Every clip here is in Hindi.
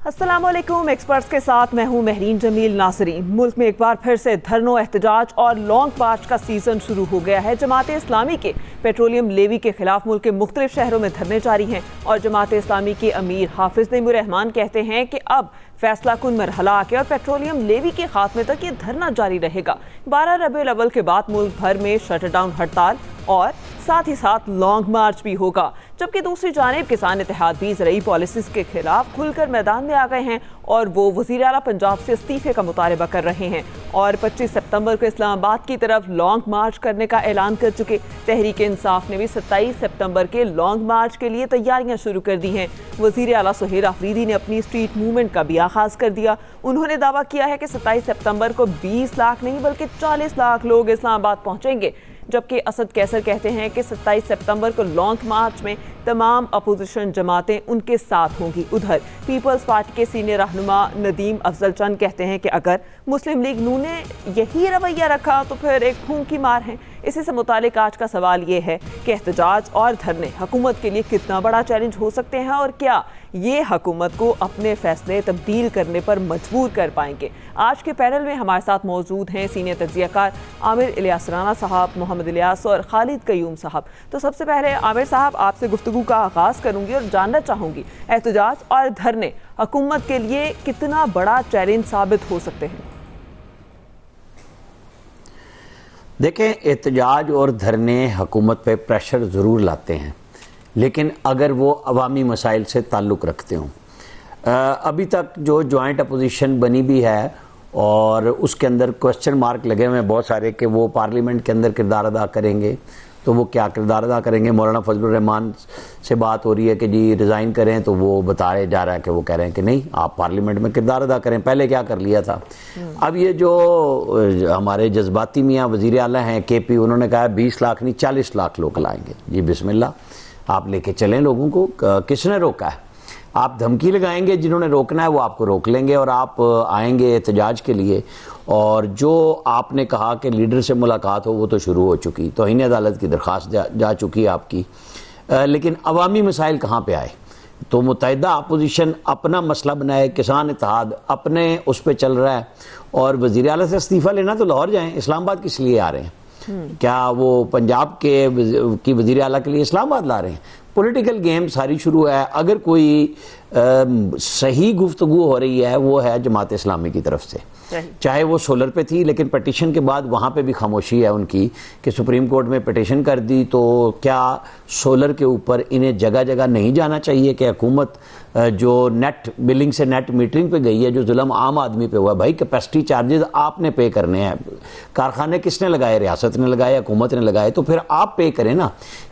अस्सलामुअलैकुम। एक्सपर्ट्स के साथ मैं हूं महरीन जमील नासरीन। मुल्क में एक बार फिर से धरनों, एहतजाज और लॉन्ग मार्च का सीजन शुरू हो गया है। जमात इस्लामी के पेट्रोलियम लेवी के खिलाफ मुल्क के मुख्तलिफ शहरों में धरने जारी हैं और जमात इस्लामी के अमीर हाफिज नईमुर रहमान कहते हैं कि अब फैसला कुन मरहला आके और पेट्रोलियम लेवी के खात्मे तक ये धरना जारी रहेगा। 12 रबीउल अव्वल के बाद मुल्क भर में शटडाउन हड़ताल और साथ ही साथ लॉन्ग मार्च भी होगा, जबकि दूसरी जानिब किसान इत्तेहाद भी ज़रूरी पॉलिसीज़ के खिलाफ खुलकर मैदान में आ गए हैं और वो वज़ीर आला पंजाब से इस्तीफे का मुतालबा कर रहे हैं और 25 सितंबर को इस्लामाबाद की तरफ लॉन्ग मार्च करने का ऐलान कर चुके। तहरीक इंसाफ ने भी 27 सितंबर के लॉन्ग मार्च के लिए तैयारियां शुरू कर दी हैं। वज़ीर आला सुहेल आफरीदी ने अपनी स्ट्रीट मूवमेंट का भी आगाज़ कर दिया। उन्होंने दावा किया है कि 27 सितंबर को 20 लाख नहीं बल्कि 40 लाख लोग इस्लामाबाद पहुँचेंगे, जबकि असद कैसर कहते हैं कि 27 सितंबर को लॉन्ग मार्च में तमाम अपोजिशन जमातें उनके साथ होंगी। उधर पीपल्स पार्टी के सीनियर रहनुमा नदीम अफजल चंद कहते हैं कि अगर मुस्लिम लीग नून ने यही रवैया रखा तो फिर एक खून की मार है। इसी से मुतालिक आज का सवाल ये है कि एहतजाज और धरने हुकूमत के लिए कितना बड़ा चैलेंज हो सकते हैं और क्या ये हुकूमत को अपने फैसले तब्दील करने पर मजबूर कर पाएंगे। आज के पैनल में हमारे साथ मौजूद हैं सीनियर तज्ज़ियाकार आमिर इलियास राना साहब, मोहम्मद इलियास और खालिद कयूम साहब। तो सबसे पहले आमिर साहब, आपसे गुफ्तगू का आगाज़ करूंगी और जानना चाहूँगी एहतजाज और धरने हुकूमत के लिए कितना बड़ा चैलेंज साबित हो सकते हैं। देखें, एहतजाज और धरने हुकूमत पे प्रेशर ज़रूर लाते हैं, लेकिन अगर वो अवामी मसाइल से ताल्लुक़ रखते हों। अभी तक जो जॉइंट अपोजिशन बनी भी है और उसके अंदर क्वेश्चन मार्क लगे हुए हैं बहुत सारे कि वो पार्लियामेंट के अंदर किरदार अदा करेंगे, तो वो क्या किरदार अदा करेंगे। मौलाना फजलुर रहमान से बात हो रही है कि जी रिज़ाइन करें, तो वो बताया जा रहा है कि वो कह रहे हैं कि नहीं, आप पार्लियामेंट में किरदार अदा करें। पहले क्या कर लिया था। अब ये जो हमारे जज्बाती मियाँ वज़ीर आला हैं केपी, उन्होंने कहा 20 लाख नहीं 40 लाख लोग लाएंगे। जी बिस्मिल्लाह, आप लेके चलें लोगों को। किसने रोका है? आप धमकी लगाएंगे, जिन्होंने रोकना है वो आपको रोक लेंगे और आप आएंगे एहतजाज के लिए। और जो आपने कहा कि लीडर से मुलाकात हो, वो तो शुरू हो चुकी, तौहीन अदालत की दरख्वास्त जा चुकी है आपकी। लेकिन अवामी मसाइल कहाँ पे आए? तो मुत्तहिदा अपोजिशन अपना मसला बनाए, किसान इत्तेहाद अपने उस पर चल रहा है और वज़ीर आला से इस्तीफ़ा लेना तो लाहौर जाएँ, इस्लामाबाद किस लिए आ रहे हैं? क्या वो पंजाब की वज़ीर आला के लिए इस्लामाबाद ला रहे हैं? पॉलिटिकल गेम सारी शुरू है। अगर कोई सही गुफ्तगू हो रही है वो है जमात इस्लामी की तरफ से, चाहे वो सोलर पे थी, लेकिन पटिशन के बाद वहाँ पे भी खामोशी है उनकी कि सुप्रीम कोर्ट में पटिशन कर दी, तो क्या सोलर के ऊपर इन्हें जगह जगह नहीं जाना चाहिए कि हुकूमत जो नेट बिलिंग से नेट मीटरिंग पे गई है, जो जुल्म आम आदमी पे हुआ। भाई कैपेसिटी चार्जेस आपने पे करने हैं, कारखाने किसने लगाए? रियासत ने लगाए, हुकूमत ने लगाए, तो फिर आप पे करें ना,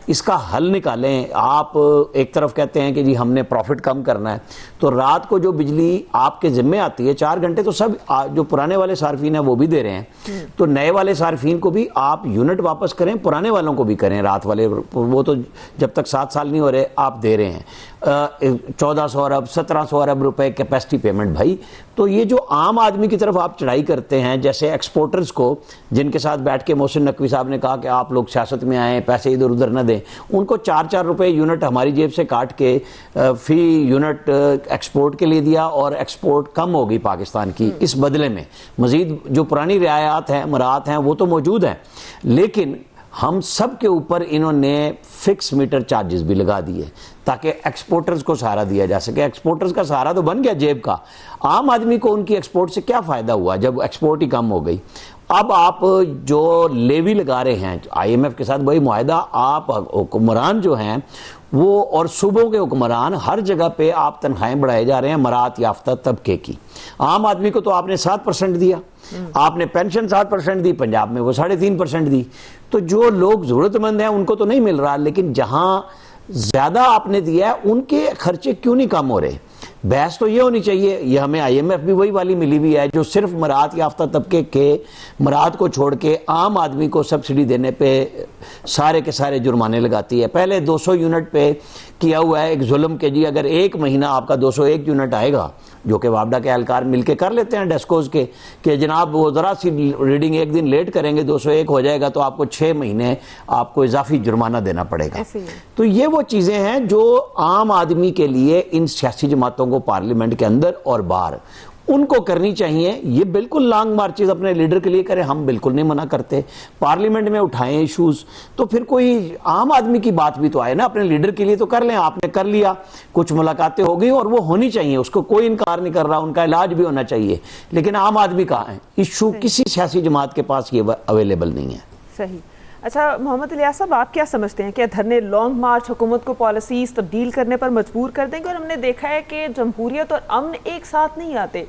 इसका हल निकालें। आप एक तरफ कहते हैं कि जी हमने प्रॉफिट कम करना है, तो रात को जो बिजली आपके जिम्मे आती है 4 घंटे, तो सब जो पुराने वाले सार्फिन है वो भी दे रहे हैं, तो नए वाले सार्फिन को भी आप यूनिट वापस करें, पुराने वालों को भी करें। रात वाले वो तो जब तक 7 साल नहीं हो रहे आप दे रहे हैं 1400 अरब 1700 अरब रुपए कैपेसिटी पेमेंट। भाई तो ये जो आम आदमी की तरफ आप चढ़ाई करते हैं, जैसे एक्सपोर्टर्स को जिनके साथ बैठ के मोहसिन नकवी साहब ने कहा कि आप लोग सियासत में आए, पैसे इधर उधर न दें, उनको 4-4 रुपए यूनिट हमारी जेब से काट के फी यूनिट एक्सपोर्ट के लिए दिया और एक्सपोर्ट कम हो गई पाकिस्तान की। इस बदले में मजीद जो पुरानी रियायत हैं, मराहत हैं, वो तो मौजूद हैं, लेकिन हम सब के ऊपर इन्होंने फिक्स मीटर चार्जेस भी लगा दिए ताकि एक्सपोर्टर्स को सहारा दिया जा सके। एक्सपोर्टर्स का सहारा तो बन गया जेब का, आम आदमी को उनकी एक्सपोर्ट से क्या फ़ायदा हुआ जब एक्सपोर्ट ही कम हो गई। अब आप जो लेवी लगा रहे हैं IMF के साथ, वही मुआहदा, आप हुक्मरान जो हैं वो और सूबों के हुक्मरान हर जगह पे आप तनख्वाहें बढ़ाए जा रहे हैं मराहत याफ्ता तबके की। आम आदमी को तो आपने 7% दिया, आपने पेंशन 7% दी, पंजाब में वो 3.5% दी, तो जो लोग जरूरतमंद हैं उनको तो नहीं मिल रहा, लेकिन जहां ज्यादा आपने दिया है उनके खर्चे क्यों नहीं कम हो रहे? बहस तो ये होनी चाहिए। ये हमें IMF भी वही वाली मिली हुई है जो सिर्फ मराहत याफ्ता तबके के मराहत को छोड़ के आम आदमी को सब्सिडी देने पे सारे के सारे जुर्माने लगाती है। पहले 200 यूनिट पे किया हुआ है एक जुल्म के जी, अगर एक महीना आपका 201 यूनिट आएगा, जो कि वापडा के एहलकार मिलके कर लेते हैं डेस्कोज के, कि जनाब वो ज़रा सी रीडिंग एक दिन लेट करेंगे 201 हो जाएगा, तो आपको 6 महीने आपको इजाफी जुर्माना देना पड़ेगा। तो ये वो चीज़ें हैं जो आम आदमी के लिए इन सियासी जमातों को वो पार्लियामेंट के अंदर और बाहर, उनको करनी चाहिए। ये बिल्कुल लॉन्ग मार्चेस अपने लीडर के लिए करें, हम बिल्कुल नहीं मना करते। पार्लियामेंट में उठाएं इश्यूज, तो फिर कोई आम आदमी की बात भी तो आए ना, अपने लीडर के लिए तो कर लें। आपने कर लिया, कुछ मुलाकातें हो गई और वो होनी चाहिए, उसको कोई इनकार नहीं कर रहा, उनका इलाज भी होना चाहिए। लेकिन आम आदमी कहाँ है? इशू किसी सियासी जमात के पास ये अवेलेबल नहीं है। सही। अच्छा मोहम्मद इलियास साहब, आप क्या समझते हैं कि धरने लॉन्ग मार्च हुकूमत को पॉलिसीज तब्दील करने पर मजबूर कर देंगे? और हमने देखा है कि जमहूरियत और अमन एक साथ नहीं आते,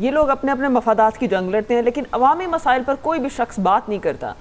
ये लोग अपने अपने मफादात की जंग लड़ते हैं, लेकिन अवामी मसाइल पर कोई भी शख्स बात नहीं करता।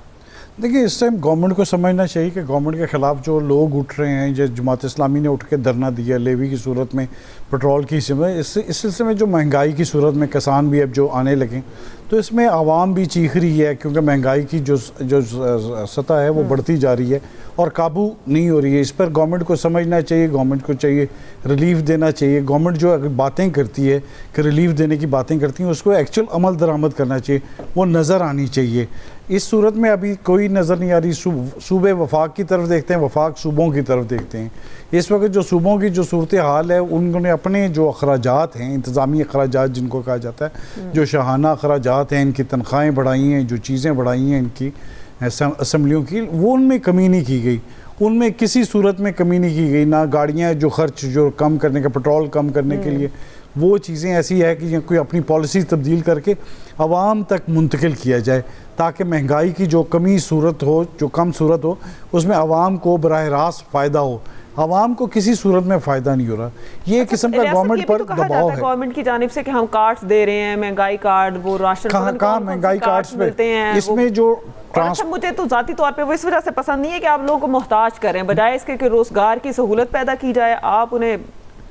देखिए, इस टाइम गवर्नमेंट को समझना चाहिए कि गवर्नमेंट के ख़िलाफ़ जो लोग उठ रहे हैं, जो जमात इस्लामी ने उठ के धरना दिया लेवी की सूरत में, पेट्रोल की इस सिलसिले में जो महंगाई की सूरत में किसान भी अब जो आने लगे, तो इसमें आवाम भी चीख रही है, क्योंकि महंगाई की जो सतह है वो बढ़ती जा रही है और काबू नहीं हो रही है। इस पर गवर्नमेंट को समझना चाहिए, गवर्नमेंट को चाहिए रिलीफ देना चाहिए। गवर्नमेंट जो बातें करती है कि रिलीफ देने की बातें करती हैं, उसको एक्चुअल अमल दरामद करना चाहिए, वो नज़र आनी चाहिए। इस सूरत में अभी कोई नज़र नहीं आ रही। सूबे वफाक की तरफ देखते हैं, वफाक सूबों की तरफ देखते हैं। इस वक्त जो सूबों की जो सूरत हाल है, उन्होंने अपने जो अखराजात हैं, इंतज़ामी अखराजात जिनको कहा जाता है, जो शाहाना अखराजात हैं, इनकी तनख्वाहें बढ़ाई हैं, जो चीज़ें बढ़ाई हैं इनकी असम्बलियों की, वो उनमें कमी नहीं की गई, उनमें किसी सूरत में कमी नहीं की गई। ना गाड़ियाँ जो खर्च जो कम करने का, पेट्रोल कम करने के लिए, वो चीज़ें ऐसी है कि कोई अपनी पॉलिसी तब्दील करके आवाम तक मुंतकिल किया जाए, ताकि महंगाई की जो कमी सूरत हो, जो कम सूरत हो, उसमें आवाम को बराह रास्त फ़ायदा हो। आवाम को किसी सूरत में फ़ायदा नहीं हो रहा। ये अच्छा, किस्म का गवर्नमेंट पर दबाव है गवर्नमेंट की जानिब से कि हम कार्ड्स दे रहे हैं, महंगाई कार्ड, वो राशन कहाँ महंगाई कार्ड्स मिलते हैं, इसमें जो अच्छा, मुझे तो ज़ाती तौर पे वो इस वजह से पसंद नहीं है कि आप लोगों को मोहताज करें, बजाय इसके कि रोज़गार की सहूलत पैदा की जाए, आप उन्हें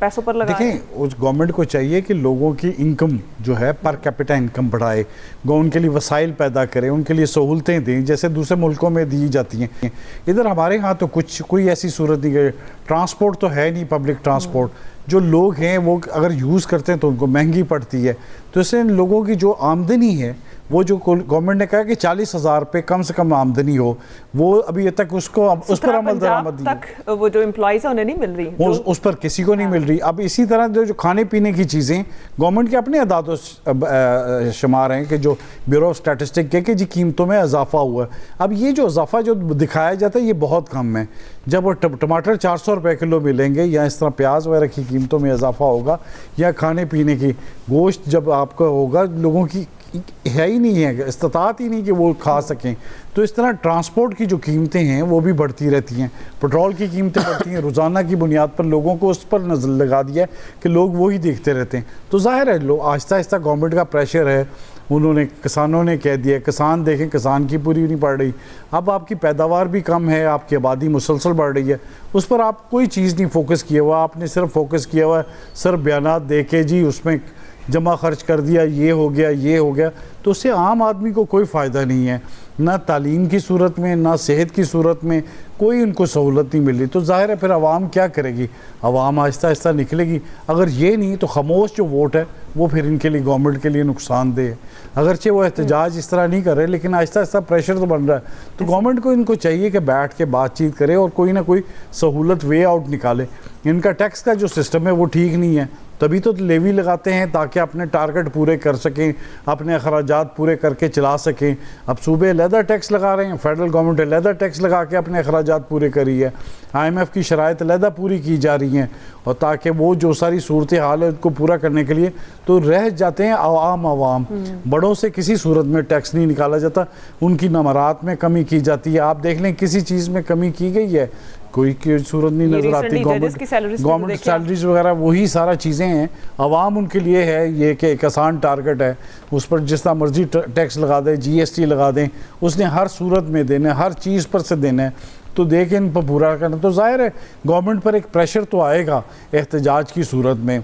पैसों पर लगाएं। देखें, उस गवर्नमेंट को चाहिए कि लोगों की इनकम जो है पर कैपिटा इनकम बढ़ाए, उनके लिए वसाइल पैदा करें, उनके लिए सहूलतें दें जैसे दूसरे मुल्कों में दी जाती हैं। इधर हमारे यहाँ तो कोई ऐसी सूरत नहीं है। ट्रांसपोर्ट तो है नहीं, पब्लिक ट्रांसपोर्ट जो लोग हैं वो अगर यूज़ करते हैं तो उनको महंगी पड़ती है। तो इससे लोगों की जो आमदनी है, वो जो गवर्नमेंट ने कहा कि 40,000 रुपये कम से कम आमदनी हो, वो अभी तक उसको उस पर अमल दरामद तक वो जो एम्प्लॉइज उन्हें नहीं मिल रही, उस पर किसी को नहीं मिल रही। अब इसी तरह जो खाने पीने की चीज़ें गवर्नमेंट के अपने अदाद शुमार हैं कि जो ब्यूरो ऑफ स्टैटिस्टिक के कि जी कीमतों में इजाफा हुआ। अब ये जो इजाफा जो दिखाया जाता है ये बहुत कम है। जब वो टमाटर 400 रुपये किलो मिलेंगे, या इस तरह प्याज वगैरह की कीमतों में इजाफा होगा, या खाने पीने की गोश्त जब आपका होगा, लोगों की है ही नहीं है, इस्तात ही नहीं कि वो खा सकें। तो इस तरह ट्रांसपोर्ट की जो कीमतें हैं वो भी बढ़ती रहती हैं, पेट्रोल की कीमतें बढ़ती हैं। रोज़ाना की बुनियाद पर लोगों को उस पर नज़र लगा दिया है कि लोग वही देखते रहते हैं। तो ज़ाहिर है लोग आहिस्ता आहिस्ता गवर्नमेंट का प्रेशर है, उन्होंने किसानों ने कह दिया, किसान देखें किसान की पूरी नहीं पड़ रही। अब आपकी पैदावार भी कम है, आपकी आबादी मुसलसल बढ़ रही है, उस पर आप कोई चीज़ नहीं फोकस किया हुआ। आपने सिर्फ फोकस किया हुआ है सिर्फ बयानात दे के जी उसमें जमा खर्च कर दिया, ये हो गया ये हो गया। तो उससे आम आदमी को कोई फ़ायदा नहीं है, ना तालीम की सूरत में ना सेहत की सूरत में कोई उनको सहूलत नहीं मिल रही। तो ज़ाहिर है फिर आवाम क्या करेगी, आवाम आहिस्ता आहिस्ता निकलेगी। अगर ये नहीं तो खामोश जो वोट है वो फिर इनके लिए गवर्नमेंट के लिए नुकसानदेह है। अगरचे वो एहतजाज इस तरह नहीं कर रहे, लेकिन आहिस्ता आहिस्ता प्रेशर तो बन रहा है। तो गवर्नमेंट को इनको चाहिए कि बैठ के बातचीत करे और कोई ना कोई सहूलत वे आउट निकाले। इनका टैक्स का जो सिस्टम है वो ठीक नहीं है, तभी तो लेवी लगाते हैं ताकि अपने टारगेट पूरे कर सकें, अपने अखराजात पूरे करके चला सकें। अब सूबे अलहदा टैक्स लगा रहे हैं, फेडरल गवर्नमेंट अलहदा टैक्स लगा के अपने अखराजात पूरे करी है, IMF की शराइत अलहदा पूरी की जा रही हैं, और ताकि वो जो सारी सूरत हाल है उसको पूरा करने के लिए तो रह जाते हैं आवाम। बड़ों से किसी सूरत में टैक्स नहीं निकाला जाता, उनकी नमरात में कमी की जाती है। आप देख लें किसी चीज़ में कमी की गई है, कोई की सूरत नहीं नजर आती। गवर्नमेंट सैलरीज वगैरह वही सारा चीज़ें हैं, आवाम उनके लिए है ये कि एक आसान टारगेट है, उस पर जिस तरह मर्जी टैक्स लगा दें, GST लगा दें, उसने हर सूरत में देना है, हर चीज़ पर से देना है, तो देख इन पर पूरा करना। तो जाहिर है गवर्नमेंट पर एक प्रेशर तो आएगा एहतजाज की सूरत में।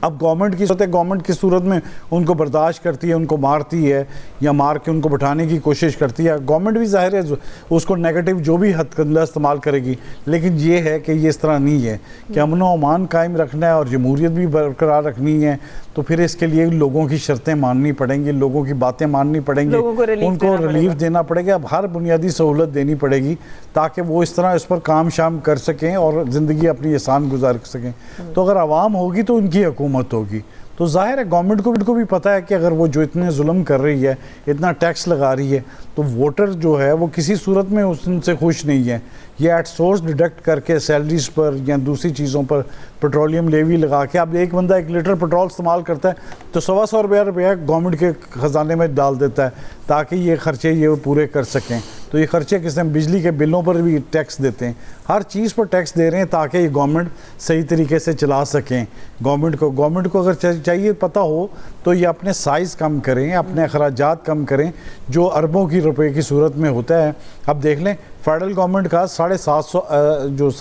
अब गवर्नमेंट की सूरत में उनको बर्दाश्त करती है, उनको मारती है या मार के उनको बैठाने की कोशिश करती है। गवर्नमेंट भी ज़ाहिर है उसको नेगेटिव जो भी हथकंडा इस्तेमाल करेगी, लेकिन ये है कि ये इस तरह नहीं है कि अमन व अमान कायम रखना है और जमहूरियत भी बरकरार रखनी है, तो फिर इसके लिए लोगों की शर्तें माननी पड़ेंगी, लोगों की बातें माननी पड़ेंगी, उनको रिलीफ देना पड़ेगा। अब हर बुनियादी सहूलत देनी पड़ेगी ताकि वो इस तरह इस पर काम शाम कर सकें और ज़िंदगी अपनी आसान गुजार सकें। तो अगर आवाम होगी तो उनकी हुकूमत होगी। तो जाहिर है गवर्नमेंट को भी पता है कि अगर वो जो इतने जुल्म कर रही है, इतना टैक्स लगा रही है, तो वोटर जो है वो किसी सूरत में उनसे खुश नहीं है। ये एट सोर्स डिडक्ट करके सैलरीज पर या दूसरी चीज़ों पर पेट्रोलियम लेवी लगा के, अब एक बंदा 1 लीटर पेट्रोल इस्तेमाल करता है तो 125 रुपया गवर्नमेंट के ख़जाने में डाल देता है ताकि ये खर्चे ये पूरे कर सकें। तो ये खर्चे किस तरह, बिजली के बिलों पर भी टैक्स देते हैं, हर चीज़ पर टैक्स दे रहे हैं ताकि ये गवर्नमेंट सही तरीके से चला सकें। गवर्नमेंट को अगर चाहिए पता हो तो ये अपने साइज़ कम करें, अपने अखराजात कम करें जो अरबों की रुपए की सूरत में होता है। अब देख लें फेडरल गवर्नमेंट का 750 जो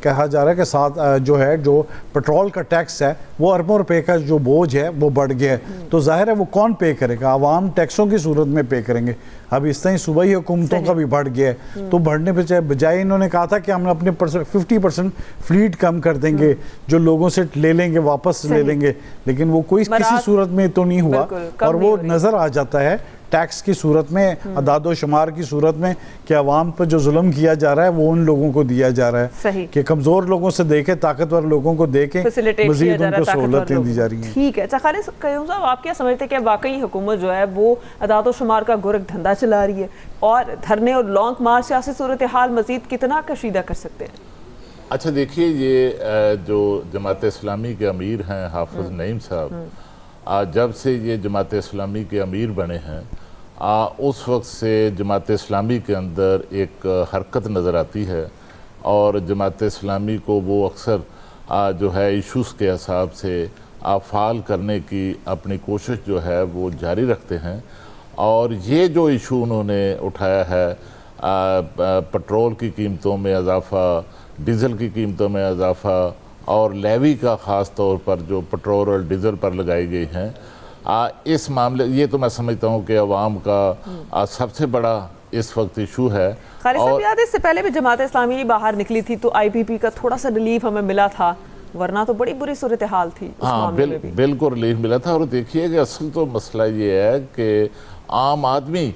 कहा जा रहा है कि जो पेट्रोल का टैक्स है वो अरबों रुपए का जो बोझ है वो बढ़ गया है। तो जाहिर है वो कौन पे करेगा, आवाम टैक्सों की सूरत में पे करेंगे। अब इस तरह सूबाई हुकूमतों का भी बढ़ गया है, तो बढ़ने पे बजाय इन्होंने कहा था कि हम अपने 50% फ्लीट कम कर देंगे, जो लोगों से ले लेंगे वापस ले लेंगे, लेकिन वो कोई किसी सूरत में तो नहीं हुआ। और वो नज़र आ जाता है टैक्स की सूरत में, अदादो शुमार की सूरत में कि अवाम पर जो जुल्म किया जा रहा है वो उन लोगों को दिया जा रहा है कि कमज़ोर लोगों से देखे, ताकतवर लोगों को देके मज़ीद उनको सहूलतें दी जा रही हैं। ठीक है। अच्छा खालिद साहब, आप क्या समझते हैं कि वाकई हुकूमत जो है वो अदादो शुमार का गोरख धंधा चला रही है, और धरने और लॉन्ग मार्च सियासी सूरत हाल मज़ीद कितना कशीदा कर सकते हैं? अच्छा देखिए, ये जो जमात इस्लामी के अमीर हैं हाफिज़ नईम साहब, जब से ये जमात इस्लामी के अमीर बने हैं उस वक्त से जमात इस्लामी के अंदर एक हरकत नज़र आती है, और जमात इस्लामी को वो अक्सर जो है इशूज़ के हिसाब से फ़ाल करने की अपनी कोशिश जो है वो जारी रखते हैं। और ये जो इशू उन्होंने उठाया है, पेट्रोल की कीमतों में इजाफ़ा, डीज़ल की कीमतों में इजाफ़ा, और लेवी का ख़ास तौर पर जो पेट्रोल और डीज़ल पर लगाई गई हैं, इस मामले, ये तो मैं समझता हूँ कि अवाम का सबसे बड़ा इस वक्त इशू है। खालिद साहब, याद है इससे पहले भी जमात इस्लामी बाहर निकली थी तो IPP का थोड़ा सा रिलीफ हमें मिला था, वरना तो बड़ी बुरी सूरत हाल थी उस मामले में भी। बिल्कुल रिलीफ मिला था। और देखिए कि असल तो मसला ये है कि आम आदमी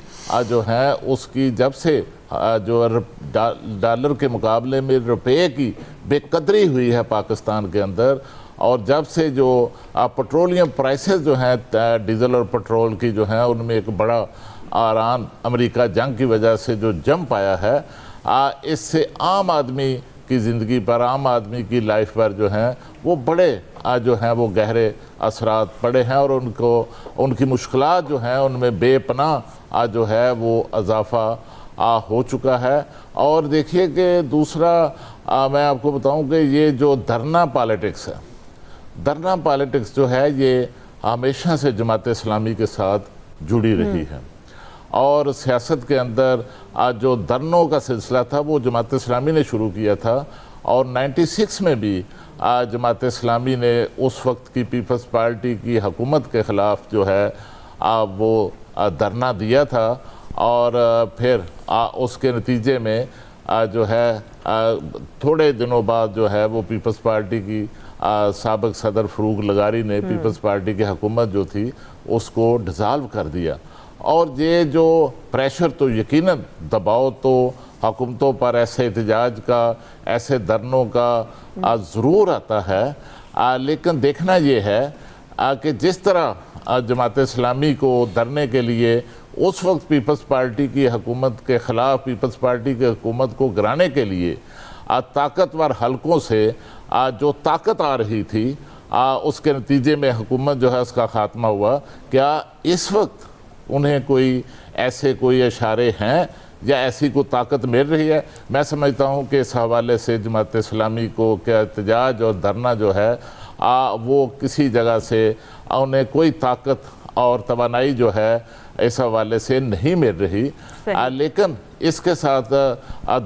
जो है उसकी जब से जो डॉलर के मुकाबले में रुपये की बेकदरी हुई है पाकिस्तान के अंदर, और जब से जो पेट्रोलियम प्राइसेस जो हैं डीज़ल और पेट्रोल की जो हैं उनमें एक बड़ा ईरान अमेरिका जंग की वजह से जो जंप आया है, इससे आम आदमी की ज़िंदगी पर, आम आदमी की लाइफ पर जो हैं वो बड़े जो हैं वो गहरे असरात पड़े हैं, और उनकी मुश्किलात जो हैं उनमें बेपनाह जो है वो इजाफ़ा हो चुका है। और देखिए कि दूसरा मैं आपको बताऊं कि ये जो धरना पॉलिटिक्स है, धरना पॉलिटिक्स जो है ये हमेशा से जमात इस्लामी के साथ जुड़ी रही है, और सियासत के अंदर जो धरनों का सिलसिला था वो जमात इस्लामी ने शुरू किया था। और 96 में भी जमात इस्लामी ने उस वक्त की पीपल्स पार्टी की हुकूमत के ख़िलाफ़ जो है वो धरना दिया था, और फिर उसके नतीजे में जो है थोड़े दिनों बाद जो है वो पीपल्स पार्टी की साबिक़ सदर फ़रूक लगारी ने पीपल्स पार्टी की हुकूमत जो थी उसको डिज़ाल्व कर दिया। और ये जो प्रेशर तो यकीनन दबाव तो हुकूमतों पर ऐसे एहतजाज का, ऐसे धरनों का ज़रूर आता है, लेकिन देखना ये है कि जिस तरह जमात इस्लामी को धरने के लिए उस वक्त पीपल्स पार्टी की हुकूमत के ख़िलाफ़, पीपल्स पार्टी की हुकूमत को गिराने के लिए ताकतवर हलकों से जो ताकत आ रही थी, उसके नतीजे में हुकूमत जो है उसका ख़ात्मा हुआ। क्या इस वक्त उन्हें कोई इशारे हैं या ऐसी कोई ताकत मिल रही है? मैं समझता हूँ कि इस हवाले से जमात इस्लामी को क्या एहतजाज और धरना जो है वो किसी जगह से उन्हें कोई ताकत और तवानाई जो है इस हवाले से नहीं मिल रही। लेकिन इसके साथ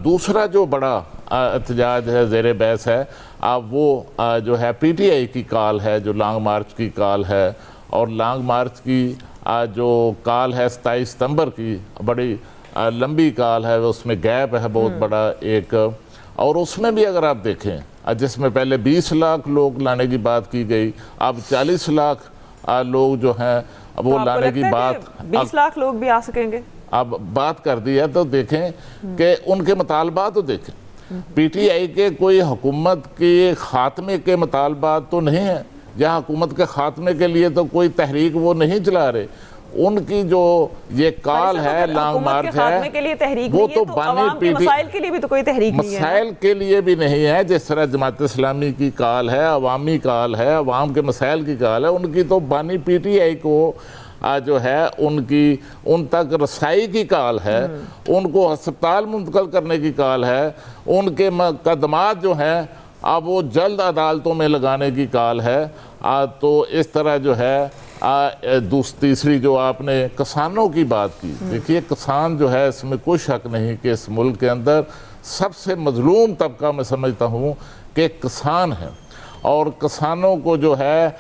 दूसरा जो बड़ा एहतजाज है, ज़ेर बहस है, वो जो है PTI की कॉल है, जो लॉन्ग मार्च की कॉल है। और लॉन्ग मार्च की जो कॉल है 27 सितंबर की, बड़ी लंबी कॉल है, उसमें गैप है बहुत बड़ा एक। और उसमें भी अगर आप देखें, जिसमें पहले 20 लाख लोग लाने की बात की गई, अब 40 लाख लोग जो हैं वो तो लाने की बात, 20 लाख लोग भी आ सकेंगे अब बात कर दी है। तो देखें कि उनके मुतालबात तो देखें, PTI के कोई हुकूमत के खात्मे के मुतालबात तो नहीं है, जहाँ हुकूमत के खात्मे के लिए तो कोई तहरीक वो नहीं चला रहे। उनकी जो ये कॉल है, लॉन्ग मार्च है, के लिए तहरीक वो नहीं है, तो अवाम के मसाइल के लिए भी तो कोई तहरीक नहीं है। मसाइल के लिए भी नहीं है, जिस तरह जमात इस्लामी की कॉल है, अवामी कॉल है, अवाम के मसाइल की कॉल है, उनकी तो बानी PTI को जो है उनकी उन तक रसाई की कॉल है, उनको अस्पताल मुंतकिल करने की कॉल है, उनके मुकदमात जो हैं अब वो जल्द अदालतों में लगाने की कॉल है। तो इस तरह जो है तीसरी जो आपने किसानों की बात की, देखिए किसान जो है, इसमें कोई शक नहीं कि इस मुल्क के अंदर सबसे मजलूम तबका मैं समझता हूँ कि किसान है। और किसानों को जो है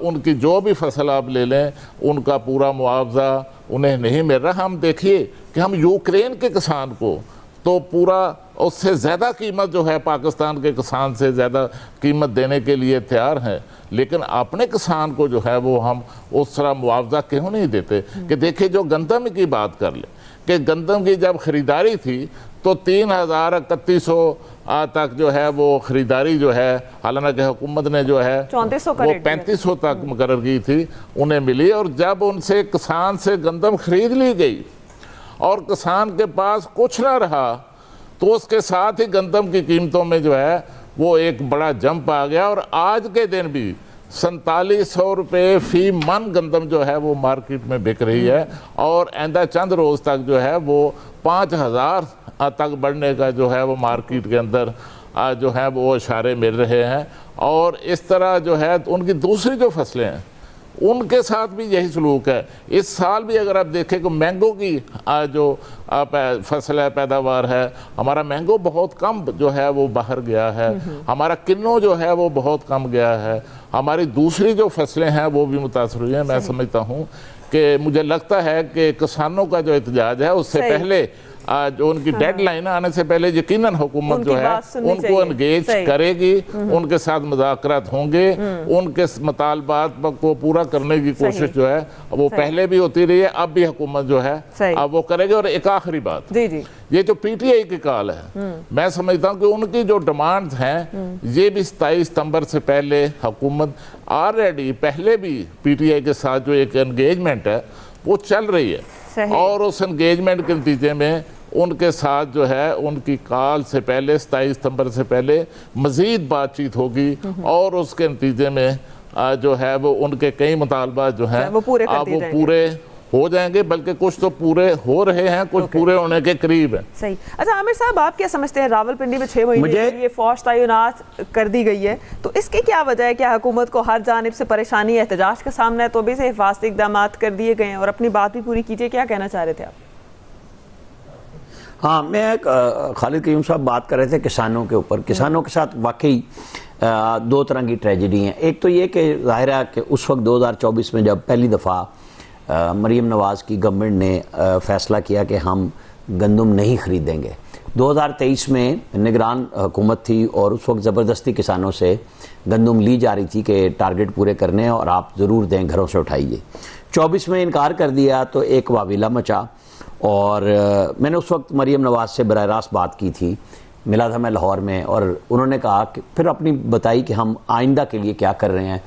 उनकी जो भी फसल आप ले लें, उनका पूरा मुआवजा उन्हें नहीं मिल रहा। हम देखिए कि हम यूक्रेन के किसान को तो पूरा उससे ज़्यादा कीमत जो है पाकिस्तान के किसान से ज़्यादा कीमत देने के लिए तैयार हैं, लेकिन अपने किसान को जो है वो हम उस तरह मुआवजा क्यों नहीं देते। कि देखिए, जो गंदम की बात कर ले, कि गंदम की जब ख़रीदारी थी तो 3,3100 तक जो है वो ख़रीदारी जो है, हालांकि हुकूमत ने जो है 3400 वो 3500 तक मुकर्रर की थी, उन्हें मिली। और जब उनसे किसान से गंदम खरीद ली गई और किसान के पास कुछ ना रहा, तो उसके साथ ही गंदम की कीमतों में जो है वो एक बड़ा जंप आ गया। और आज के दिन भी 4700 रुपये फ़ी मन गंदम जो है वो मार्केट में बिक रही है। और आइंदा चंद रोज़ तक जो है वो 5000 तक बढ़ने का जो है वो मार्केट के अंदर जो है वो इशारे मिल रहे हैं। और इस तरह जो है उनकी दूसरी जो फसलें हैं उनके साथ भी यही सलूक है। इस साल भी अगर आप देखें कि मैंगो की जो फसल है, पैदावार है, हमारा मैंगो बहुत कम जो है वो बाहर गया है, हमारा किन्नो जो है वो बहुत कम गया है, हमारी दूसरी जो फसलें हैं वो भी मुतासर हुई हैं। मैं समझता हूँ कि मुझे लगता है कि किसानों का जो एहतजाज है उससे पहले जो उनकी डेडलाइन आने से पहले यकीनन हुकूमत जो है उनको एंगेज करेगी, उनके साथ मुज़ाकरात होंगे, उनके मुतालबात को पूरा करने की कोशिश जो है वो पहले भी होती रही है, अब भी हुकूमत जो है अब वो करेगी। और एक आखिरी बात, ये जो PTI की कॉल है, मैं समझता हूँ कि उनकी जो डिमांड्स हैं ये भी 27 सितंबर से पहले हुकूमत ऑलरेडी पहले भी PTI के साथ जो एक एंगेजमेंट है वो चल रही है। और उस एंगेजमेंट के नतीजे में उनके साथ जो है उनकी कॉल से पहले 27 सितंबर से पहले मज़ीद बातचीत होगी। और उसके नतीजे में जो है वो उनके कई मुतालबात जो हैं वो पूरे हो जाएंगे, बल्कि कुछ तो पूरे हो रहे हैं, कुछ पूरे होने के करीब है। सही। अच्छा आमिर साहब, आप क्या समझते हैं, रावलपिंडी में 6 महीने के लिए फौज तैनात कर दी गई है, तो इसकी क्या वजह है? क्या हुकूमत को हर जानिब से परेशानी एहतजाज का सामना है, तो भी से हिफाजती इक़दाम कर दिए गए हैं? और अपनी बात भी पूरी कीजिए, क्या कहना चाह रहे थे आप? हाँ, मैं खालिद क़य्यूम साहब बात कर रहे थे किसानों के ऊपर। किसानों के साथ वाकई 2 तरह की ट्रेजेडी हैं। एक तो ये कि ज़ाहिर है कि उस वक्त 2024 में जब पहली दफ़ा मरीम नवाज़ की गवर्नमेंट ने फ़ैसला किया कि हम गंदम नहीं ख़रीदेंगे, 2023 में निगरान हुकूमत थी और उस वक्त ज़बरदस्ती किसानों से गंदम ली जा रही थी कि टारगेट पूरे करने और आप ज़रूर दें, घरों से उठाइए। 24 में इनकार कर दिया तो एक वाविला मचा। और मैंने उस वक्त मरीम नवाज़ से बराह रास्त बात की थी, मिला था मैं लाहौर में, और उन्होंने कहा कि फिर अपनी बताई कि हम आइंदा के लिए क्या कर रहे हैं।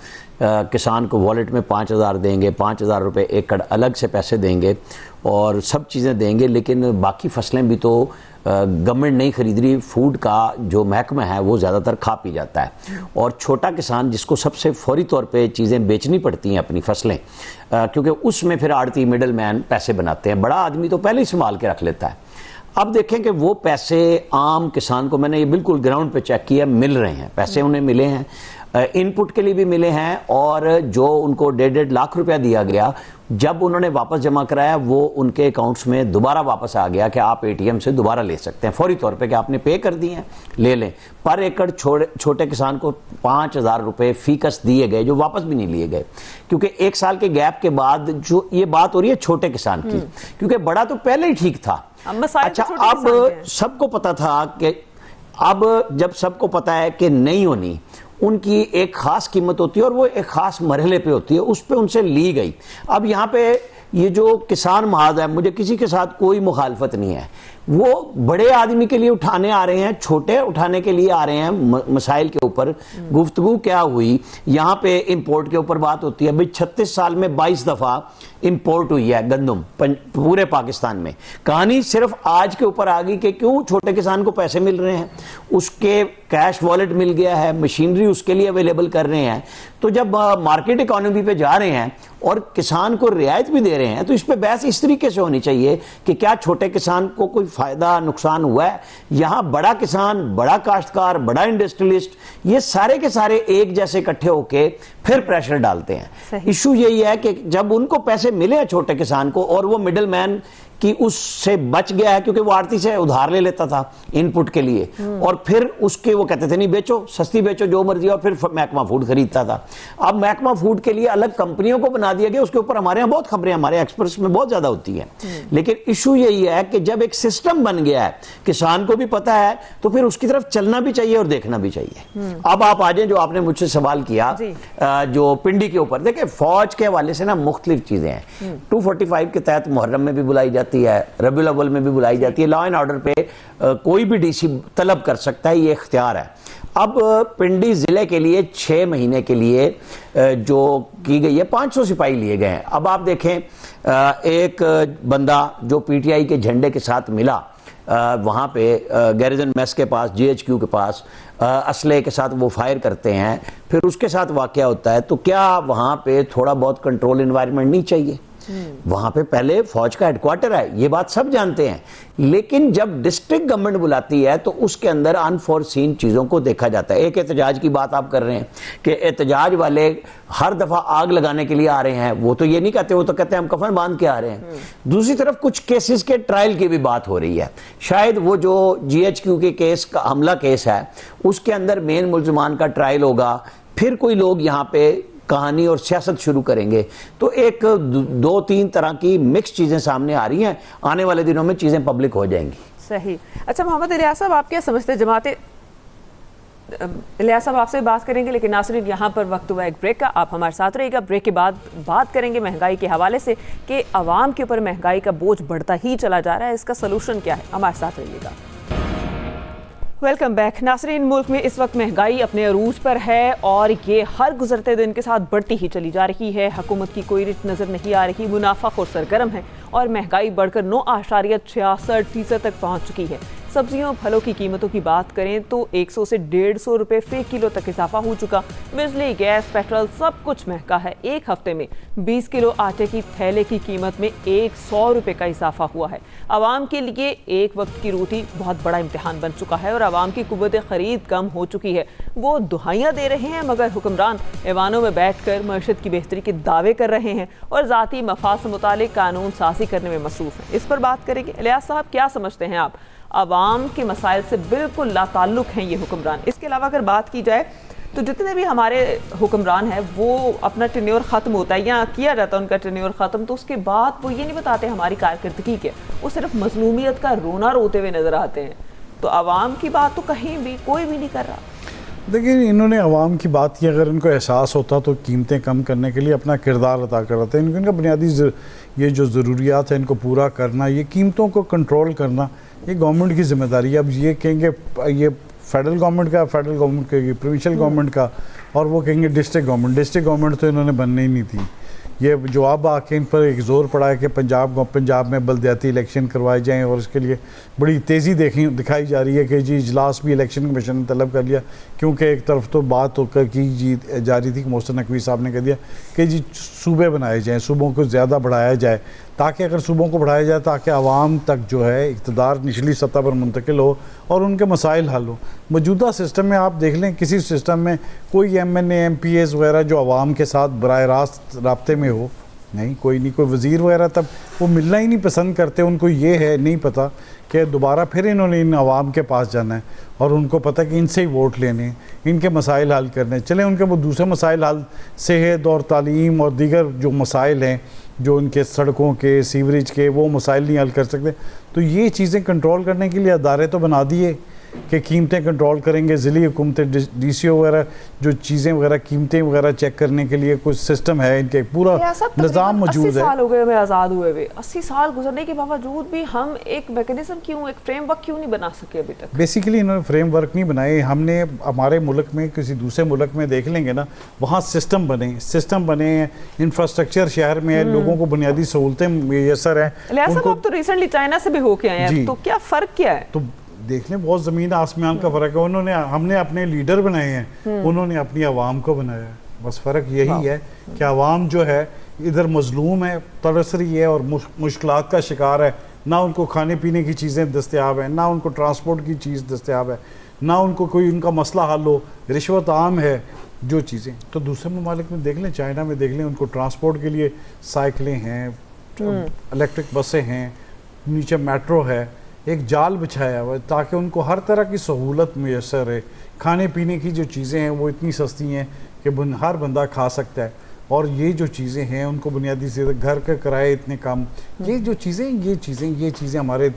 किसान को वॉलेट में 5000 देंगे, 5000 रुपये एकड़ अलग से पैसे देंगे और सब चीज़ें देंगे, लेकिन बाकी फसलें भी तो गवर्नमेंट नहीं खरीद रही। फूड का जो महकमा है वो ज़्यादातर खा पी जाता है, और छोटा किसान जिसको सबसे फौरी तौर पे चीज़ें बेचनी पड़ती हैं अपनी फसलें, क्योंकि उसमें फिर आड़ती मिडल मैन पैसे बनाते हैं, बड़ा आदमी तो पहले ही संभाल के रख लेता है। अब देखें कि वो पैसे आम किसान को, मैंने ये बिल्कुल ग्राउंड पे चेक किया, मिल रहे हैं, पैसे उन्हें मिले हैं। इनपुट के लिए भी मिले हैं, और जो उनको 1.5 लाख रुपया दिया गया, जब उन्होंने वापस जमा कराया वो उनके अकाउंट्स में दोबारा वापस आ गया कि आप एटीएम से दोबारा ले सकते हैं फौरी तौर पे, कि आपने पे कर दिए हैं, ले लें। पर एकड़ छोटे किसान को 5,000 रुपए फीकस दिए गए, जो वापस भी नहीं लिए गए, क्योंकि 1 साल के गैप के बाद जो ये बात हो रही है छोटे किसान की, क्योंकि बड़ा तो पहले ही ठीक था। अच्छा, अब सबको पता था कि अब जब सबको पता है कि नहीं होनी, उनकी एक खास कीमत होती है और वो एक खास मरहले पे होती है, उस पे उनसे ली गई। अब यहाँ पे ये जो किसान महाज है, मुझे किसी के साथ कोई मुखालफत नहीं है, वो बड़े आदमी के लिए उठाने आ रहे हैं, छोटे उठाने के लिए आ रहे हैं मसाइल के ऊपर। गुफ्तगू क्या हुई यहाँ पे, इंपोर्ट के ऊपर बात होती है भाई, 36 साल में 22 दफा इंपोर्ट हुई है गंदम पूरे पाकिस्तान में। कहानी सिर्फ आज के ऊपर आ गई कि क्यों छोटे किसान को पैसे मिल रहे हैं, उसके कैश वॉलेट मिल गया है, मशीनरी उसके लिए अवेलेबल कर रहे हैं। तो जब मार्केट इकोनॉमी पे जा रहे हैं और किसान को रियायत भी दे रहे हैं, तो इस पे बहस इस तरीके से होनी चाहिए कि क्या छोटे किसान को कोई फायदा नुकसान हुआ है। यहां बड़ा किसान, बड़ा काश्तकार, बड़ा इंडस्ट्रियलिस्ट, ये सारे के सारे एक जैसे इकट्ठे होके फिर प्रेशर डालते हैं। इशू यही है कि जब उनको पैसे मिले हैं छोटे किसान को, और वो मिडिल मैन कि उससे बच गया है, क्योंकि वो आड़ती से उधार ले लेता था इनपुट के लिए, और फिर उसके वो कहते थे नहीं बेचो, सस्ती बेचो, जो मर्जी, और फिर महकमा फूड खरीदता था। अब महकमा फूड के लिए अलग कंपनियों को बना दिया गया, उसके ऊपर हमारे यहाँ बहुत खबरें, हमारे एक्सपर्ट्स में बहुत ज्यादा होती है। लेकिन इशू यही है कि जब एक सिस्टम बन गया है, किसान को भी पता है, तो फिर उसकी तरफ चलना भी चाहिए और देखना भी चाहिए। अब आप आ जाए, जो आपने मुझसे सवाल किया जो पिंडी के ऊपर, देखिए फौज के हवाले से ना मुख्तलिफ चीजें हैं। 245 के तहत मुहर्रम में भी बुलाई जाती है, रबीउल अव्वल में भी बुलाई जाती है। लॉ एंड ऑर्डर पे कोई भी डीसी तलब कर सकता है, ये इख्तियार है। अब पिंडी जिले के लिए 6 महीने के लिए जो की गई है, 500 सिपाही लिए गए हैं। अब आप देखें, एक बंदा जो पीटीआई के झंडे के साथ मिला वहां पे गैरिजन मेस के पास, जीएचक्यू के पास, असले के साथ वो फायर करते हैं, फिर उसके साथ वाकया होता है, तो क्या वहां पे थोड़ा बहुत कंट्रोल एनवायरनमेंट नहीं चाहिए? वहां पे पहले फौज का हेडक्वार्टर है, ये बात सब जानते हैं, लेकिन जब डिस्ट्रिक्ट गवर्नमेंट बुलाती है तो उसके अंदर अनफोर्सीन चीजों को देखा जाता है। एक एहतजाज की बात आप कर रहे हैं कि एहतजाज वाले हर दफा आग लगाने के लिए आ रहे हैं, वो तो ये नहीं कहते, वो तो कहते हैं हम कफन बांध के आ रहे हैं। दूसरी तरफ कुछ केसेस के ट्रायल की भी बात हो रही है, शायद वो जो जीएचक्यू के केस का हमला केस है, उसके अंदर मेन मुल्जिमान का ट्रायल होगा, फिर कोई लोग यहाँ पे कहानी और सियासत शुरू करेंगे। तो एक 2-3 तरह की मिक्स चीजें सामने आ रही हैं, आने वाले दिनों में चीजें पब्लिक हो जाएंगी। सही। अच्छा मोहम्मद इलियास साहब, आप क्या समझते हैं जमाते, इलियास साहब आपसे बात करेंगे, लेकिन नाज़रीन यहाँ पर वक्त हुआ एक ब्रेक का, आप हमारे साथ रहिएगा। ब्रेक के बाद बात करेंगे महंगाई के हवाले से कि आवाम के ऊपर महंगाई का बोझ बढ़ता ही चला जा रहा है, इसका सलूशन क्या है, हमारे साथ रहिएगा। वेलकम बैक नाज़रीन। मुल्क में इस वक्त महंगाई अपने अरूज पर है और ये हर गुजरते दिन के साथ बढ़ती ही चली जा रही है। हुकूमत की कोई रिट नज़र नहीं आ रही, मुनाफाखोर सरगर्म है और महंगाई बढ़कर 9.66% तक पहुंच चुकी है। सब्जियों फलों की कीमतों की बात करें तो 100 से 150 रुपये फ़ी किलो तक इजाफा हो चुका। बिजली, गैस, पेट्रोल सब कुछ महंगा है। एक हफ्ते में 20 किलो आटे की थैले की कीमत में 100 रुपये का इजाफा हुआ है। आवाम के लिए एक वक्त की रोटी बहुत बड़ा इम्तिहान बन चुका है और आवाम की कुव्वत ख़रीद कम हो चुकी है। वो दुहाइयाँ दे रहे हैं मगर हुक्मरान ऐवानों में बैठ कर मईशत की बेहतरी के दावे कर रहे हैं और ज़ाती मफाद से मुतालिक कानून साजी करने में मसरूफ़ हैं। इस पर बात करेंगे। इलियास साहब, क्या समझते हैं आप, आवाम के मसाइल से बिल्कुल लाताल्लुक़ हैं ये हुक्मरान? इसके अलावा अगर बात की जाए तो जितने भी हमारे हुक्मरान हैं वो अपना टेन्योर ख़त्म होता है या किया जाता है उनका टेन्योर ख़त्म, तो उसके बाद वो ये नहीं बताते हमारी कारकर्दगी के, वो सिर्फ मजलूमियत का रोना रोते हुए नज़र आते हैं। तो आवाम की बात तो कहीं भी कोई भी नहीं कर रहा। देखिए, इन्होंने आवाम की बात की, अगर इनको एहसास होता तो कीमतें कम करने के लिए अपना किरदार अदा कर रहे थे। इनका बुनियादी ये जो ज़रूरियात है इनको पूरा करना, ये कीमतों को कंट्रोल करना, ये गवर्नमेंट की जिम्मेदारी है। अब ये कहेंगे ये फेडरल गवर्नमेंट का, फेडरल गवर्नमेंट कहेगी प्रोविंशियल गवर्नमेंट का, और वो कहेंगे डिस्ट्रिक्ट गवर्नमेंट तो इन्होंने बनने ही नहीं थी। ये जो अब आके इन पर एक ज़ोर पड़ा है कि पंजाब में बलदियाती इलेक्शन करवाए जाएं और इसके लिए बड़ी तेज़ी दिखाई जा रही है कि जी इजलास भी इलेक्शन कमीशन ने तलब कर लिया, क्योंकि एक तरफ तो बात होकर की जी जा रही थी कि मोहसिन नकवी साहब ने कह दिया कि जी सूबे बनाए जाएँ, सूबों को ज़्यादा बढ़ाया जाए ताकि अगर सूबों को बढ़ाया जाए ताकि आवाम तक जो है इक़्तिदार निचली सतह पर मुंतकिल हो और उनके मसाइल हल हो। मौजूदा सिस्टम में आप देख लें, किसी सिस्टम में कोई MNA MPAs वगैरह जो आवाम के साथ बराह रास्त राब्ते में हो, नहीं, कोई नहीं। कोई वज़ीर वगैरह तब वो मिलना ही नहीं पसंद करते। उनको ये है नहीं पता कि दोबारा फिर इन्होंने इन आवाम के पास जाना है और उनको पता है कि इनसे ही वोट लेने, इनके मसाइल हल करने। चले उनके वो दूसरे मसाइल हल, सेहत और तालीम और दीगर जो मसाइल हैं, जो उनके सड़कों के, सीवरेज के, वो मसाइल नहीं हल कर सकते। तो ये चीज़ें कंट्रोल करने के लिए अदारे तो बना दिए कि कीमतें कंट्रोल करेंगे। ज़िली हुकूमतें, DCO वगैरह जो चीज़ें वगैरह, कीमतें वगैरह चेक करने के लिए कुछ सिस्टम है, इनके पूरा निज़ाम मौजूद है। 80 साल हो गए हमें आज़ाद हुए हुए, 80 साल गुजरने के बावजूद भी हम एक मैकेनिज्म क्यों, एक फ्रेमवर्क क्यों नहीं बना सके अभी तक? बेसिकली इन्होंने फ्रेमवर्क नहीं बनाए। हमने हमारे मुल्क में, किसी दूसरे मुल्क में देख लेंगे ना, वहाँ सिस्टम बने हैं, इंफ्रास्ट्रक्चर शहर में है, लोगों को बुनियादी सहूलतें मैसर हैं। लिहाजा आप तो रिसेंटली चाइना से भी होके आए हैं, तो क्या फ़र्क क्या है? तो देख लें, बहुत ज़मीन आसमान का फ़र्क है। हमने अपने लीडर बनाए हैं, उन्होंने अपनी आवाम को बनाया है। बस फ़र्क यही है कि आवाम जो है इधर मजलूम है, तरस रही है और मुश्किलात का शिकार है। ना उनको खाने पीने की चीज़ें दस्तयाब हैं, ना उनको ट्रांसपोर्ट की चीज़ दस्तयाब है, ना उनको कोई उनका मसला हल हो। रिश्वत आम है जो चीज़ें। तो दूसरे ममालिक में देख लें, चाइना में देख लें, उनको ट्रांसपोर्ट के लिए साइकिलें हैं, इलेक्ट्रिक बसें हैं, नीचे मेट्रो है, एक जाल बिछाया हुआ है ताकि उनको हर तरह की सहूलत मैसर है। खाने पीने की जो चीज़ें हैं वो इतनी सस्ती हैं कि हर बंदा खा सकता है। और ये जो चीज़ें हैं उनको बुनियादी से घर के किराए इतने कम, ये जो चीज़ें हमारे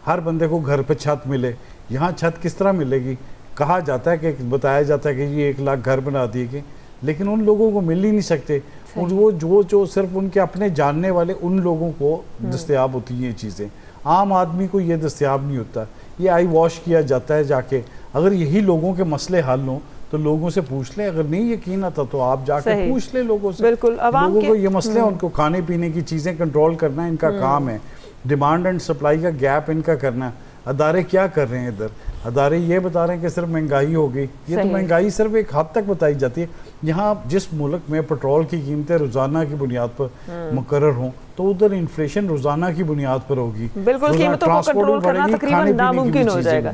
हर बंदे को घर पे छत मिले। यहाँ छत किस तरह मिलेगी? कहा जाता है कि, बताया जाता है कि ये 1 लाख घर बना दिए गए, लेकिन उन लोगों को मिल ही नहीं सकते। और वो जो सिर्फ उनके अपने जानने वाले उन लोगों को दस्तयाब होती हैं ये चीज़ें। आम आदमी को ये दस्तयाब नहीं होता। ये आई वॉश किया जाता है जाके। अगर यही लोगों के मसले हल हों तो लोगों से पूछ लें। अगर नहीं यकीन आता तो आप जाके पूछ लें लोगों से। बिल्कुल, लोगों को ये मसले, उनको खाने पीने की चीज़ें कंट्रोल करना इनका काम है। डिमांड एंड सप्लाई का गैप इनका करना। अदारे क्या कर रहे हैं इधर? अदारे ये बता रहे हैं कि सिर्फ महंगाई हो गई। ये तो महंगाई सिर्फ एक हद तक बताई जाती है। यहाँ जिस मुल्क में पेट्रोल की कीमतें रोज़ाना की बुनियाद पर मुकर्रर हों तो उधर इन्फ्लेशन रोज़ाना की बुनियाद पर होगी। बिल्कुल, कीमतों को कंट्रोल करना तकरीबन नामुमकिन हो जाएगा।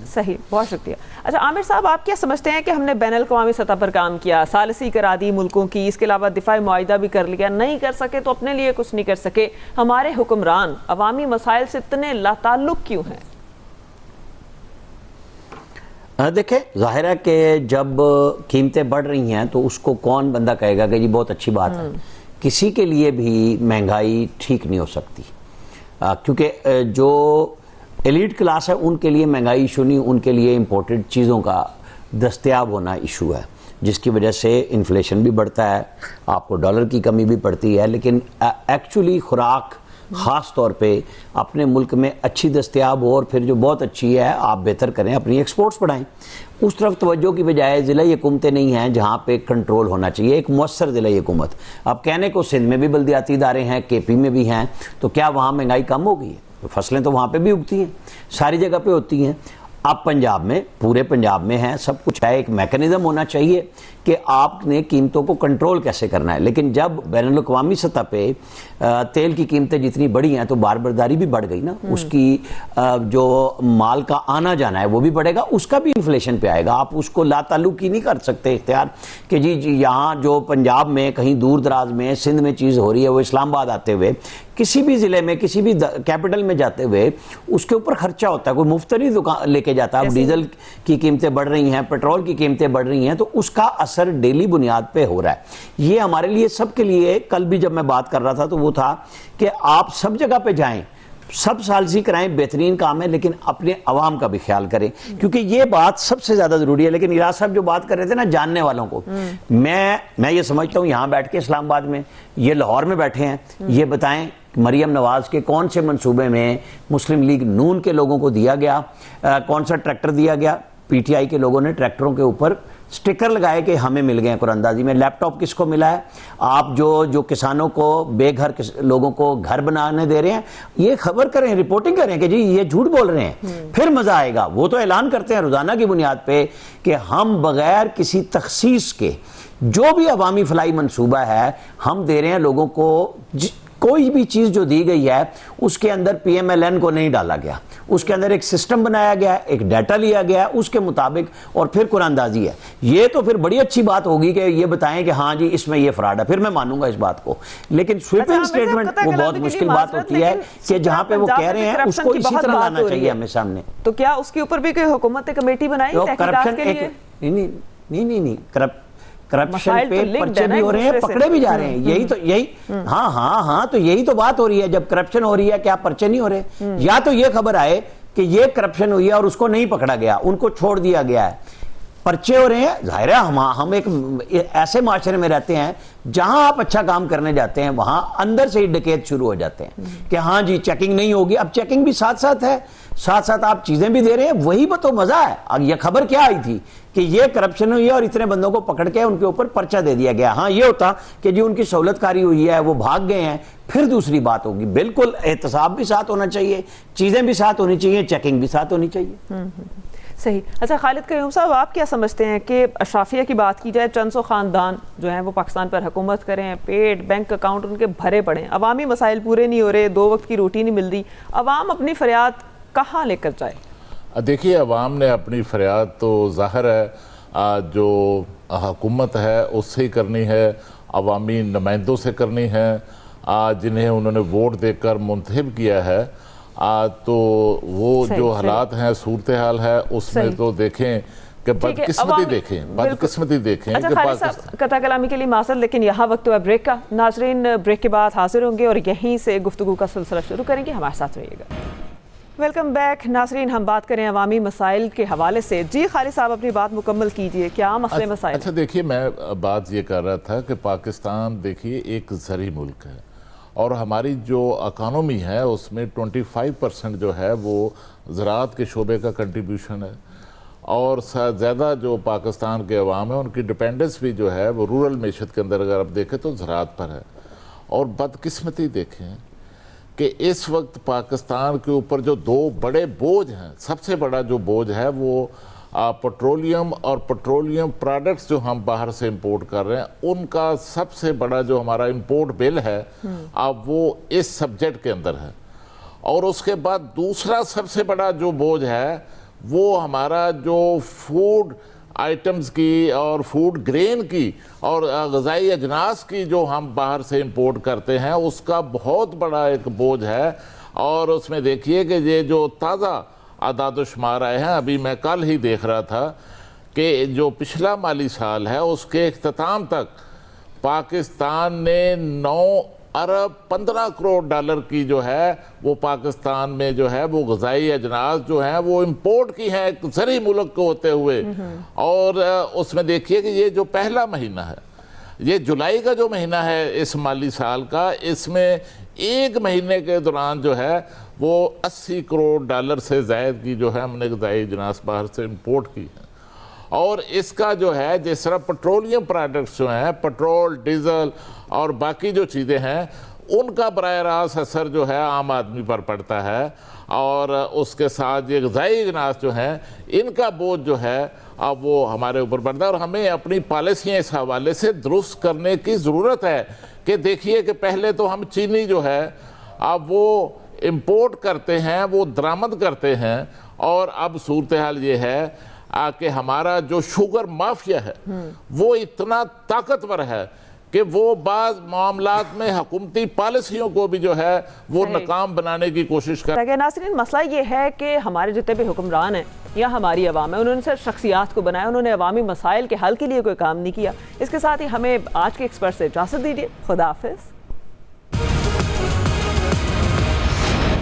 सही, बहुत शुक्रिया। अच्छा आमिर साहब, आप क्या समझते हैं कि हमने बैनुल-अक़वामी सतह पर काम किया, सालिसी करा दी मुल्कों की, इसके अलावा दिफाई मुआहिदा भी कर लिया, नहीं कर सके तो अपने लिए कुछ नहीं कर सके, हमारे हुक्मरान अवामी मसाइल से इतने लाताल्लुक क्यों हैं? देखें, जाहिर है कि जब कीमतें बढ़ रही हैं तो उसको कौन बंदा कहेगा कि जी बहुत अच्छी बात है। किसी के लिए भी महंगाई ठीक नहीं हो सकती, क्योंकि जो एलीट क्लास है उनके लिए महंगाई इशू नहीं, उनके लिए इंपोर्टेड चीज़ों का दस्तयाब होना इशू है, जिसकी वजह से इन्फ्लेशन भी बढ़ता है, आपको डॉलर की कमी भी पड़ती है। लेकिन एक्चुअली खुराक ख़ास तौर पे अपने मुल्क में अच्छी दस्तयाब हो, और फिर जो बहुत अच्छी है आप बेहतर करें, अपनी एक्सपोर्ट्स बढ़ाएं। उस तरफ तवज्जो की बजाय ज़िला हुकूमतें नहीं हैं जहाँ पे कंट्रोल होना चाहिए, एक मुअस्सर ज़िला हुकूमत। अब कहने को सिंध में भी बल्दियाती इदारे हैं, KP में भी हैं, तो क्या वहाँ महंगाई कम हो गई है? तो फसलें तो वहाँ पे भी उगती हैं, सारी जगह पे होती हैं। अब पंजाब में, पूरे पंजाब में है, सब कुछ है। एक मैकेनिज्म होना चाहिए कि आपने कीमतों को कंट्रोल कैसे करना है। लेकिन जब बैनुल-अक़वामी सतह पे तेल की कीमतें जितनी बढ़ी हैं तो बारबरदारी भी बढ़ गई ना, उसकी जो माल का आना जाना है वो भी बढ़ेगा, उसका भी इन्फ्लेशन पे आएगा। आप उसको लाताल्लुकी नहीं कर सकते इख्तियार कि जी यहाँ जो पंजाब में कहीं दूर दराज में सिंध में चीज़ हो रही है वो इस्लामाबाद आते हुए किसी भी ज़िले में, किसी भी कैपिटल में जाते हुए उसके ऊपर खर्चा होता है। कोई मुफ्तरी दुकान लेके जाता है। अब डीजल की कीमतें बढ़ रही हैं, पेट्रोल की कीमतें बढ़ रही हैं, तो उसका असर डेली बुनियाद पे हो रहा है। ये हमारे लिए, सबके लिए, कल भी जब मैं बात कर रहा था तो वो था कि आप सब जगह पे जाएं, सब सालसी कराएं, बेहतरीन काम है, लेकिन अपने अवाम का भी ख्याल करें, क्योंकि ये बात सबसे ज्यादा जरूरी है। लेकिन इलाज साहब जो बात कर रहे थे ना, जानने वालों को, मैं ये समझता हूं यहाँ बैठ के इस्लामाबाद में, ये लाहौर में बैठे हैं, ये बताएं मरियम नवाज के कौन से मंसूबे में मुस्लिम लीग नून के लोगों को दिया गया, कौन सा ट्रैक्टर दिया गया। PTI के लोगों ने ट्रैक्टरों के ऊपर स्टिकर लगाए कि हमें मिल गए हैं कुरअंदाजी में। लैपटॉप किसको मिला है? आप जो किसानों को, बेघर लोगों को घर बनाने दे रहे हैं, ये खबर करें, रिपोर्टिंग करें कि जी ये झूठ बोल रहे हैं, फिर मजा आएगा। वो तो ऐलान करते हैं रोजाना की बुनियाद पे कि हम बगैर किसी तखसीस के जो भी अवामी फलाई मंसूबा है हम दे रहे हैं लोगों को, कोई भी चीज जो दी गई है उसके अंदर PMLN को नहीं डाला गया, उसके अंदर एक सिस्टम बनाया गया, एक डाटा लिया गया उसके मुताबिक, और फिर कुरानदाजी है। ये तो फिर बड़ी अच्छी बात होगी कि ये बताएं कि हाँ जी इसमें ये फ्रॉड है, फिर मैं मानूंगा इस बात को। लेकिन स्वीपिंग स्टेटमेंट वो बहुत मुश्किल बात होती है कि जहां पे वो कह रहे हैं उसको इसी तरह लाना चाहिए हमें सामने। तो क्या उसके ऊपर भी कोई हुकूमत ने कमेटी बनाई करप्शन नहीं करप्शन पे पर्चे भी हो रहे हैं, पकड़े भी जा रहे हैं, यही हाँ तो यही तो बात हो रही है। जब करप्शन हो रही है क्या पर्चे नहीं हो रहे? या तो ये खबर आए कि ये करप्शन हुई है और उसको नहीं पकड़ा गया, उनको छोड़ दिया गया है, पर्चे हो रहे हैं। जाहिर है हम एक ऐसे माशरे में रहते हैं जहां आप अच्छा काम करने जाते हैं वहां अंदर से ही डकैत शुरू हो जाते हैं कि हाँ जी चेकिंग नहीं होगी। अब चेकिंग भी साथ साथ है, साथ साथ आप चीजें भी दे रहे हैं, वही तो मजा है। अब यह खबर क्या आई थी कि ये करप्शन हुई है और इतने बंदों को पकड़ के उनके ऊपर पर्चा दे दिया गया। हाँ ये होता कि जी उनकी सहूलतकारी हुई है, वो भाग गए हैं, फिर दूसरी बात होगी। बिल्कुल एहतसाब भी साथ होना चाहिए, चीजें भी साथ होनी चाहिए, चेकिंग भी साथ होनी चाहिए। सही। अच्छा खालिद कयूम साहब, आप क्या समझते हैं कि अशराफिया की बात की जाए, चंद सौ खानदान जो हैं वो पाकिस्तान पर हुकूमत करें, पेड बैंक अकाउंट उनके भरे पड़े हैं, अवामी मसाइल पूरे नहीं हो रहे, 2 वक्त की रोटी नहीं मिल रही, अवाम अपनी फरियाद कहाँ लेकर जाए? देखिए अवाम ने अपनी फरियाद तो ज़ाहिर है जो हुकूमत है उससे ही करनी है, अवामी नुमाइंदों से करनी है जिन्हें उन्होंने वोट देकर मुंतखब किया है। तो वो जो हालात हैं, सूरत हाल है, उसमें तो देखें कि बदकिस्मती देखें अच्छा, खालिद साहब कथा कलामी के लिए माज़रत, लेकिन यहाँ वक्त हुआ ब्रेक का। नाज़रीन ब्रेक के बाद हाजिर होंगे और यहीं से गुफ्तगू का सिलसिला शुरू करेंगे, हमारे साथ रहिएगा। वेलकम बैक नाज़रीन, हम बात करें अवामी मसाइल के हवाले से। जी खालिद साहब अपनी बात मुकम्मल कीजिए, क्या मसले मसाइल? अच्छा देखिए, मैं बात ये कर रहा था कि पाकिस्तान देखिए एक ज़री मुल्क है और हमारी जो इकानमी है उसमें 25% जो है वो ज़राअत के शोबे का कंट्रीब्यूशन है, और ज़्यादा जो पाकिस्तान के अवाम है उनकी डिपेंडेंस भी जो है वो रूरल मैशत के अंदर अगर आप देखें तो ज़राअत पर है। और बदकिस्मती देखें कि इस वक्त पाकिस्तान के ऊपर जो 2 बड़े बोझ हैं, सबसे बड़ा जो बोझ है वो पेट्रोलियम और पेट्रोलियम प्रोडक्ट्स जो हम बाहर से इंपोर्ट कर रहे हैं, उनका सबसे बड़ा जो हमारा इंपोर्ट बिल है अब वो इस सब्जेक्ट के अंदर है। और उसके बाद दूसरा सबसे बड़ा जो बोझ है वो हमारा जो फूड आइटम्स की और फूड ग्रेन की और ग़िज़ाई अजनास की जो हम बाहर से इंपोर्ट करते हैं, उसका बहुत बड़ा एक बोझ है। और उसमें देखिए कि ये जो ताज़ा आदाद-ओ-शुमार आए हैं, अभी मैं कल ही देख रहा था कि जो पिछला माली साल है उसके इख्तिताम तक पाकिस्तान ने 9 अरब 15 करोड़ डॉलर की जो है वो पाकिस्तान में जो है वो ग़िज़ाई अजनास जो हैं वो इंपोर्ट की हैं एक ज़री मुल्क को होते हुए। और उसमें देखिए कि ये जो पहला महीना है, ये जुलाई का जो महीना है इस माली साल का, इसमें 1 महीने के दौरान जो है वो 80 करोड़ डॉलर से ज़ायद की जो है हमने ग़िज़ाई अजनास बाहर से इंपोर्ट की है। और इसका जो है जिस तरह पेट्रोलियम प्रोडक्ट्स जो हैं, पेट्रोल, डीज़ल और बाकी जो चीज़ें हैं, उनका बराह रास्त असर जो है आम आदमी पर पड़ता है। और उसके साथ ये ग़िज़ाई अजनास जो हैं इनका बोझ जो है अब वो हमारे ऊपर पड़ता है। और हमें अपनी पॉलिसियाँ इस हवाले से दुरुस्त करने की ज़रूरत है कि देखिए कि पहले तो हम चीनी जो है अब वो इंपोर्ट करते हैं, वो दरामद करते हैं, और अब सूरत हाल ये है कि हमारा जो शुगर माफिया है वो इतना ताकतवर है कि वो बाज़ मामलात में हुकूमती पॉलिसियों को भी जो है वो नाकाम बनाने की कोशिश कर। नाज़रीन मसला ये है कि हमारे जितने भी हुक्मरान हैं या हमारी अवाम है, उन्होंने सिर्फ शख्सियात को बनाया, उन्होंने अवामी मसाइल के हल के लिए कोई काम नहीं किया। इसके साथ ही हमें आज के एक्सपर्ट से इजाज़त दीजिए। खुदा हाफिज़।